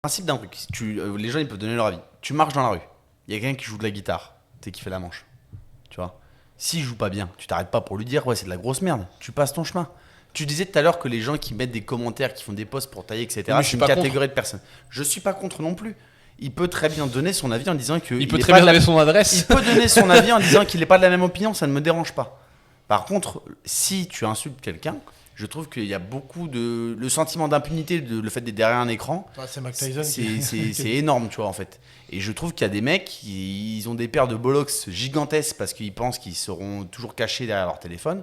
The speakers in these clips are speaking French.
Principe d'un truc, les gens ils peuvent donner leur avis. Tu marches dans la rue, il y a quelqu'un qui joue de la guitare, tu sais qui fait la manche, tu vois. S'il joue pas bien, tu t'arrêtes pas pour lui dire ouais c'est de la grosse merde, tu passes ton chemin. Tu disais tout à l'heure que les gens qui mettent des commentaires, qui font des posts pour tailler, etc. Oui, c'est une catégorie de personnes. Je suis pas contre non plus. Il peut très bien donner son avis en disant que Il peut très bien donner son adresse. Il peut donner son avis en disant qu'il n'est pas de la même opinion, ça ne me dérange pas. Par contre, si tu insultes quelqu'un, je trouve qu'il y a beaucoup de le sentiment d'impunité, le fait d'être derrière un écran. Ouais, c'est Mac Tyson. C'est énorme, tu vois, en fait. Et je trouve qu'il y a des mecs, ils ont des paires de bollocks gigantesques parce qu'ils pensent qu'ils seront toujours cachés derrière leur téléphone.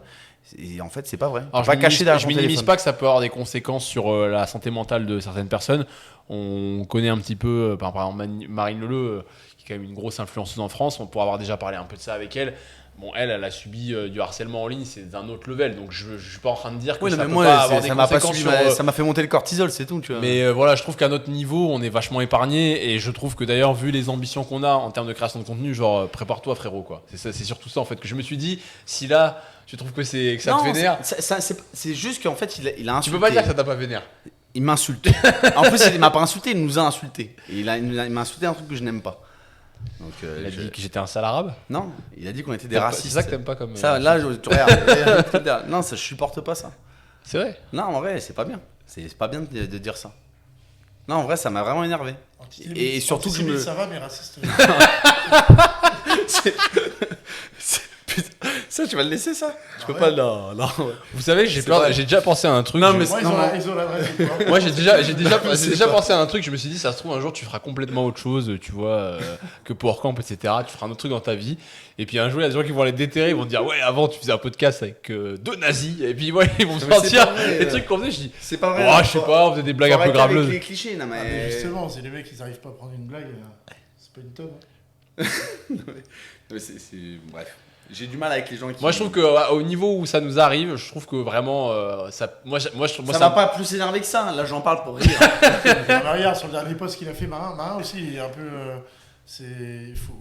Et en fait, c'est pas vrai. Alors, Pas caché derrière je ton minimise téléphone. pas que ça peut avoir des conséquences sur la santé mentale de certaines personnes. On connaît un petit peu, par exemple, Marine Leleu, qui est quand même une grosse influenceuse en France. On pourra avoir déjà parlé un peu de ça avec elle. Bon, elle a subi du harcèlement en ligne, c'est d'un autre level. Donc, je suis pas en train de dire que Oui, ça mais peut moi, pas avoir des ça m'a pas conséquences subi, sur... ça m'a fait monter le cortisol, c'est tout, tu vois. Mais voilà, je trouve qu'à notre niveau, on est vachement épargné. Et je trouve que d'ailleurs, vu les ambitions qu'on a en termes de création de contenu, genre, prépare-toi, frérot, quoi. C'est surtout ça, en fait, que je me suis dit, si là, tu trouves que ça non, te vénère, c'est juste qu'en fait, il a insulté. tu peux pas dire que ça t'a pas vénère. Il m'insulte. En plus, il m'a pas insulté, il nous a insulté. Et il m'a insulté un truc que je n'aime pas. Donc, Il a dit que j'étais un sale arabe. non, il a dit qu'on était des racistes. C'est ça que t'aimes pas comme. Ça, là, tu regardes. Non, ça, je supporte pas ça. C'est vrai. Non, en vrai, c'est pas bien. C'est pas bien de dire ça. Non, en vrai, ça m'a vraiment énervé. Et surtout que je me. Ça va, mais raciste. Putain, ça, tu vas le laisser, ça Je peux ouais. pas. Non, non. Vous savez, j'ai déjà pensé à un truc. Non, mais Moi, ils ont l'adresse. Moi, j'ai déjà pensé à un truc. Je me suis dit, ça se trouve, un jour, tu feras complètement autre chose, tu vois, que PowerCamp, etc. Tu feras un autre truc dans ta vie. Et puis un jour, il y a des gens qui vont aller déterrer. Ils vont te dire, ouais, avant, tu faisais un podcast avec deux nazis. Et puis, ouais, ils vont Mais sortir c'est pas vrai, des trucs qu'on faisait. Je dis, C'est pas vrai. ouais, je sais pas, on faisait des blagues un peu graveleuses. Avec les clichés, non, Ah, mais mais. justement, c'est les mecs, ils arrivent pas à prendre une blague. C'est pas une tonne. Bref. J'ai du mal avec les gens qui. Moi, je trouve qu'au niveau où ça nous arrive, je trouve que vraiment, ça. Moi, Ça va pas plus énerver que ça. Là, j'en parle pour rire. En arrière, sur le dernier post qu'il a fait, Marin aussi, il est un peu. Il faut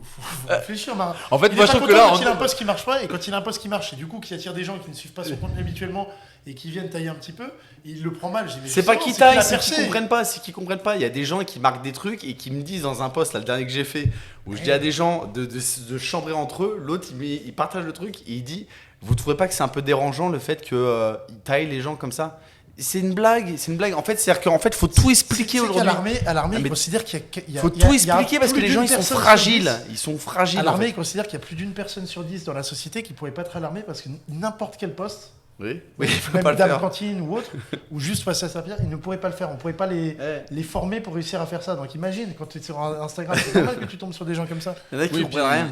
réfléchir, Marin. En fait, Il moi, est je pas trouve que content là. quand il a un post qui marche pas, et quand il a un post qui marche, et du coup qui attire des gens qui ne suivent pas son contenu habituellement et qui viennent tailler un petit peu, il le prend mal. C'est pas qu'ils taillent, c'est qu'ils comprennent pas. C'est qu'ils comprennent pas. Il y a des gens qui marquent des trucs et qui me disent dans un post, là, le dernier que j'ai fait, où je dis à des gens de chambrer entre eux, l'autre il partage le truc et il dit, vous trouvez pas que c'est un peu dérangeant le fait qu'ils taillent les gens comme ça? C'est une blague, c'est une blague. En fait, c'est-à-dire qu'en fait, faut tout expliquer aujourd'hui. À l'armée, Ah, mais ils considèrent qu'il y a. Faut tout expliquer parce que les gens ils sont fragiles. Ils sont fragiles. À en l'armée, fait. ils considèrent qu'il y a plus d'une personne sur 10 dans la société qui pourrait pas être à l'armée parce que n'importe quel poste, Oui, il faut même pas le dame faire. cantine ou autre, ou juste face à sa pierre, ils ne pourraient pas le faire. On pourrait pas les former pour réussir à faire ça. Donc imagine, quand tu es sur Instagram, c'est normal que tu tombes sur des gens comme ça. Il y en a qui Oui, comprennent rien.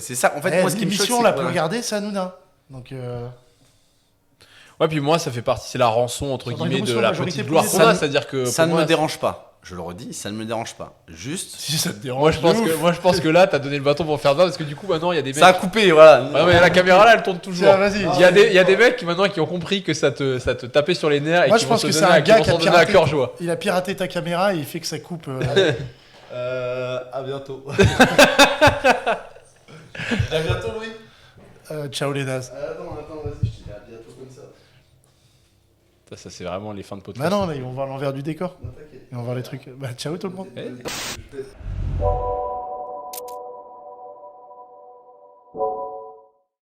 C'est ça. En fait, Eh, moi, ce qui me choque, l'émission c'est la que, plus voilà. regardée, c'est Hanouna. Donc Ouais, puis moi, ça fait partie, c'est la rançon, entre Sur guillemets, Dans de l'émotion, la majorité petite gloire plus qu'on des a. femmes. C'est-à-dire que. Ça pour ne moi, me dérange pas. Je le redis, ça ne me dérange pas. Juste. si ça te dérange. Moi, je pense que là, t'as donné le bâton pour faire ça parce que du coup, maintenant, il y a des mecs. Ça a coupé, voilà. Ouais, mais la caméra là, elle tourne toujours. Tiens, vas-y. Il y a des mecs qui maintenant qui ont compris que ça te tapait sur les nerfs et Moi, qui je vont pense se que c'est donner un à- qui gars vont qui a s'en donner à piraté. cœur joie. Il a piraté ta caméra et il fait que ça coupe. À bientôt. À bientôt, Louis. Ciao les nazes. Attends, vas-y, je te dis à bientôt comme ça. Ça, c'est vraiment les fins de podcast. Bah non, là, ils vont voir l'envers du décor. Non, t'inquiète. Ils vont voir les trucs. Bah ciao tout le monde. Eh